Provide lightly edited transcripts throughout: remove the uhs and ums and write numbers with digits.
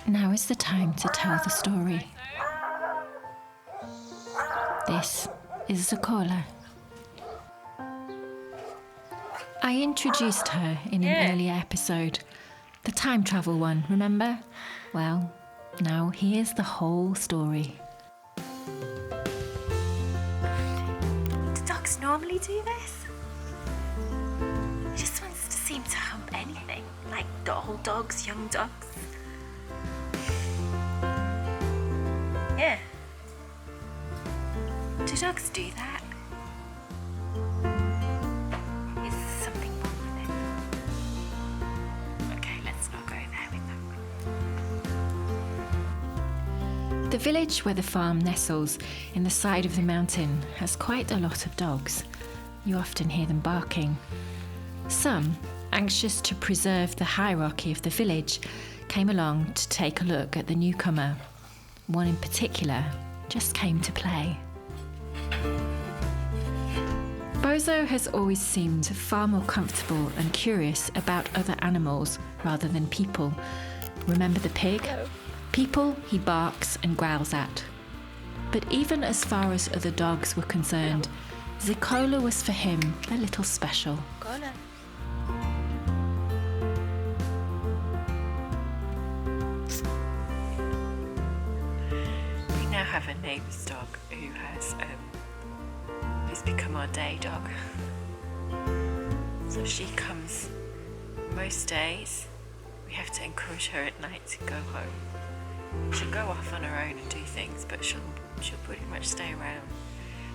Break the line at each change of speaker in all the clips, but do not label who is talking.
Now is the time to tell the story. This is Zicola. I introduced her in an earlier episode, the time travel one, remember? Well, now here's the whole story.
Do dogs normally do this? He just wants to seem to hump anything, like old dogs, young dogs. Yeah. Do dogs do that? Is something wrong with it? Okay, let's not go there with that.
The village where the farm nestles in the side of the mountain has quite a lot of dogs. You often hear them barking. Some, anxious to preserve the hierarchy of the village, came along to take a look at the newcomer. One in particular just came to play. Bozo has always seemed far more comfortable and curious about other animals rather than people. Remember the pig? People he barks and growls at. But even as far as other dogs were concerned, Zicola was for him a little special.
We now have a neighbour's dog who's become our day dog. So she comes most days. We have to encourage her at night to go home. She'll go off on her own and do things, but she'll pretty much stay around.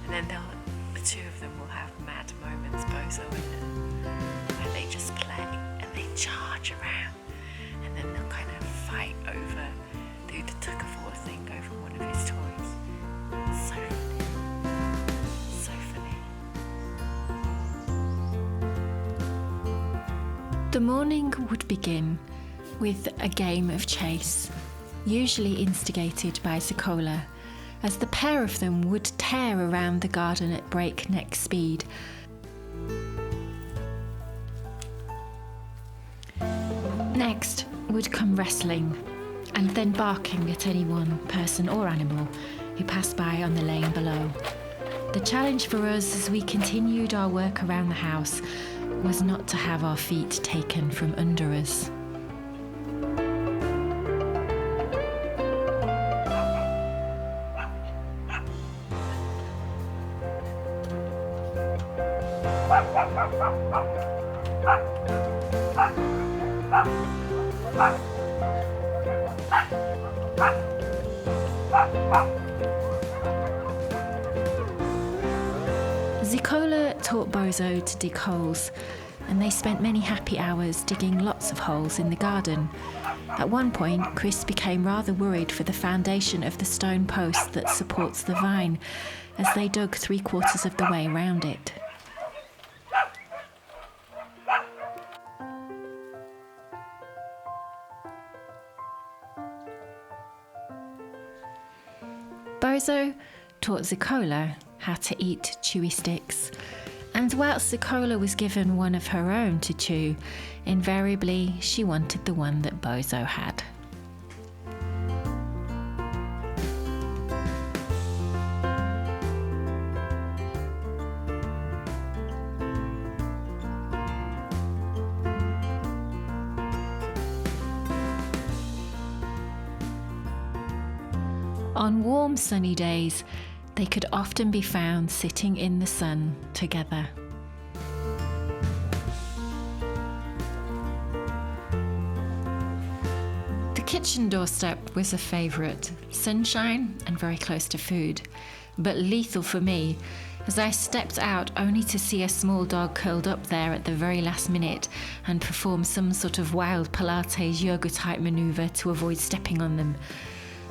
And then the two of them will have mad moments, Bozo and her, where they just play and they charge around, and then they'll kind of fight over, do the tug of war thing over one of his toys. So funny. So funny.
The morning would begin with a game of chase, usually instigated by Zicola, as the pair of them would tear around the garden at breakneck speed. Next would come wrestling, and then barking at any one person or animal who passed by on the lane below. The challenge for us as we continued our work around the house was not to have our feet taken from under us. Zicola taught Bozo to dig holes, and they spent many happy hours digging lots of holes in the garden. At one point, Chris became rather worried for the foundation of the stone post that supports the vine, as they dug 3/4 of the way round it. Bozo taught Zicola how to eat chewy sticks, and whilst Zicola was given one of her own to chew, invariably she wanted the one that Bozo had. On warm, sunny days, they could often be found sitting in the sun together. The kitchen doorstep was a favourite, sunshine and very close to food, but lethal for me, as I stepped out only to see a small dog curled up there at the very last minute and perform some sort of wild Pilates yoga type manoeuvre to avoid stepping on them.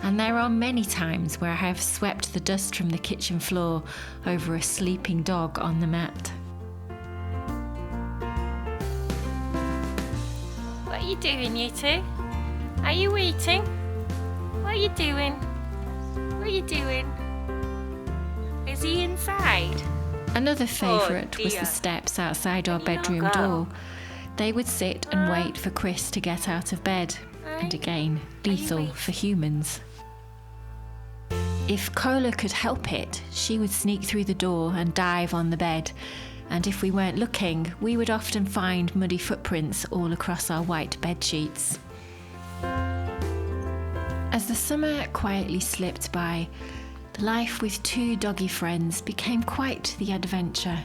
And there are many times where I have swept the dust from the kitchen floor over a sleeping dog on the mat.
What are you doing, you two? Are you eating? What are you doing? What are you doing? Is he inside?
Another favourite was
dear.
the steps outside our
Can you not
bedroom
go?
door. They would sit and wait for Chris to get out of bed, and again, lethal for humans. If Cola could help it, she would sneak through the door and dive on the bed, and if we weren't looking, we would often find muddy footprints all across our white bed sheets. As the summer quietly slipped by, life with two doggy friends became quite the adventure.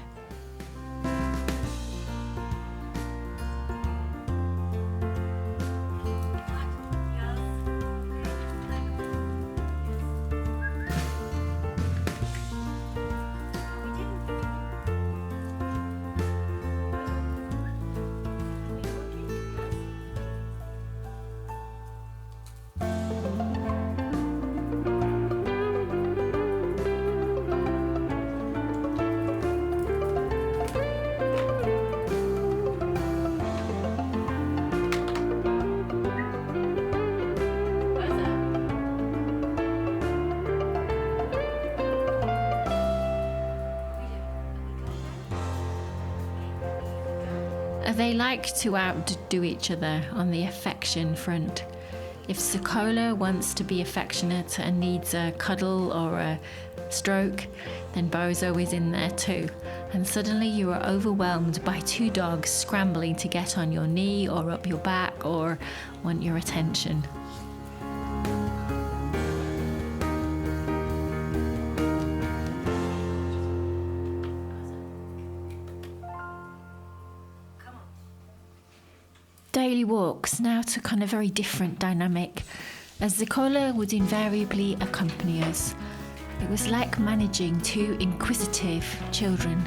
They like to outdo each other on the affection front. If Zicola wants to be affectionate and needs a cuddle or a stroke, then Bozo is in there too. And suddenly you are overwhelmed by two dogs scrambling to get on your knee or up your back or want your attention. Daily walks now took on a very different dynamic, as Zicola would invariably accompany us. It was like managing two inquisitive children.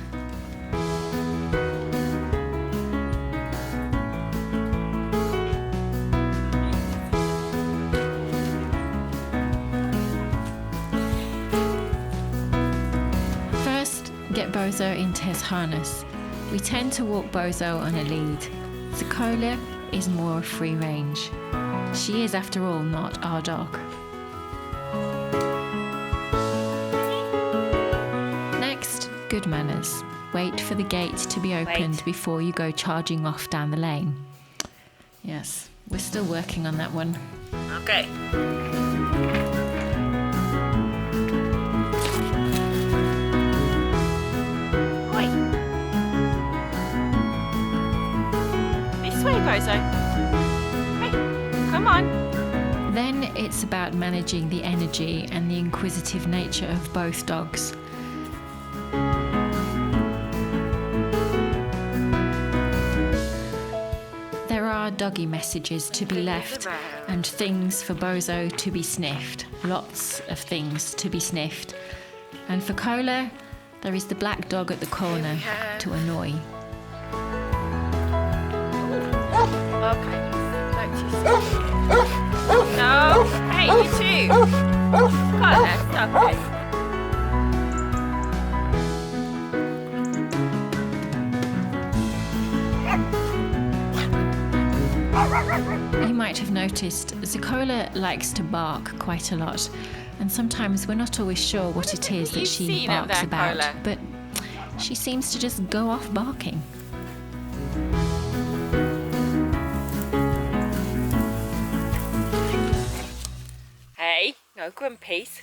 First, get Bozo into his harness. We tend to walk Bozo on a lead. Zicola is more free range. She is, after all, not our dog. Next, good manners. Wait for the gate to be opened before you go charging off down the lane. Yes, we're still working on that one.
Okay. Bozo. Hey, come on.
Then it's about managing the energy and the inquisitive nature of both dogs. There are doggy messages to be left and things for Bozo to be sniffed. Lots of things to be sniffed. And for Cola, there is the black dog at the corner to annoy.
Okay. No. Hey, you too. Connor, stop it.
You might have noticed Zicola likes to bark quite a lot, and sometimes we're not always sure what it is that she barks about, but she seems to just go off barking.
Hey, no grumpies.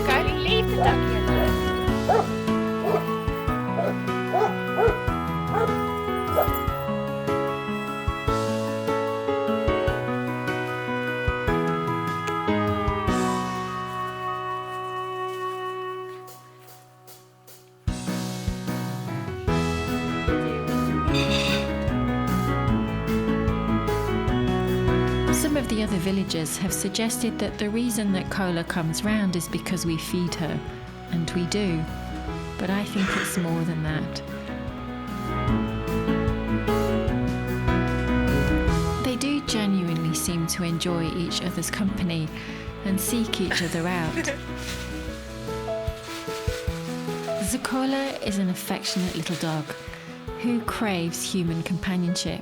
Girlie, leave the ducky alone.
Some of the other villagers have suggested that the reason that Cola comes round is because we feed her, and we do, but I think it's more than that. They do genuinely seem to enjoy each other's company and seek each other out. Zicola is an affectionate little dog who craves human companionship.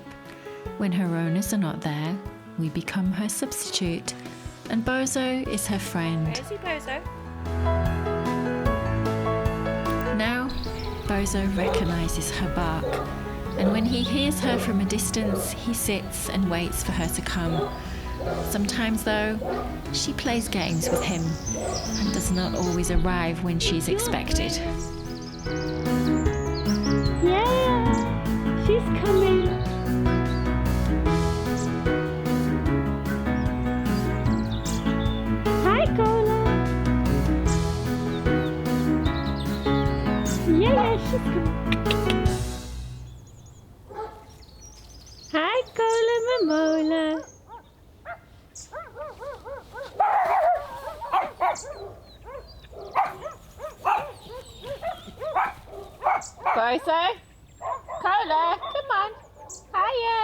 When her owners are not there, we become her substitute, and Bozo is her friend.
Where is he, Bozo?
Now, Bozo recognises her bark, and when he hears her from a distance, he sits and waits for her to come. Sometimes, though, she plays games with him and does not always arrive when she's expected.
Yeah, she's coming. Hi, Cola. Yeah, she's coming. Hi, Cola Mamola. Bozo, Cola, come on. Hiya.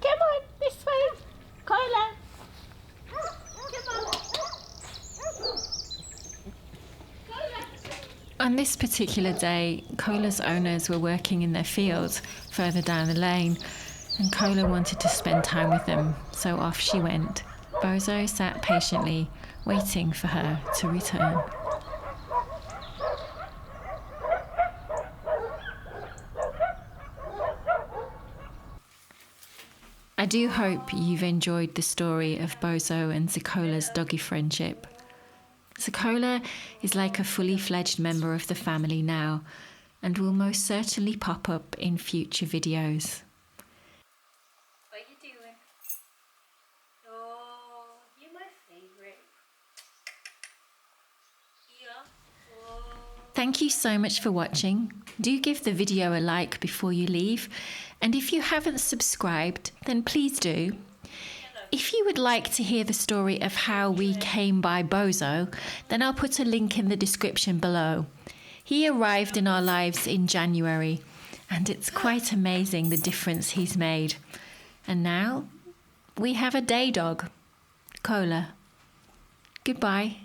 Come on, this way. Cola. Come on.
On this particular day, Cola's owners were working in their fields further down the lane, and Cola wanted to spend time with them, so off she went. Bozo sat patiently, waiting for her to return. I do hope you've enjoyed the story of Bozo and Zicola's doggy friendship. Zicola is like a fully fledged member of the family now, and will most certainly pop up in future videos.
What are you doing? Oh, you're my favourite. Yeah. Oh.
Thank you so much for watching. Do give the video a like before you leave, and if you haven't subscribed, then please do. If you would like to hear the story of how we came by Bozo, then I'll put a link in the description below. He arrived in our lives in January, and it's quite amazing the difference he's made. And now we have a day dog, Cola. Goodbye.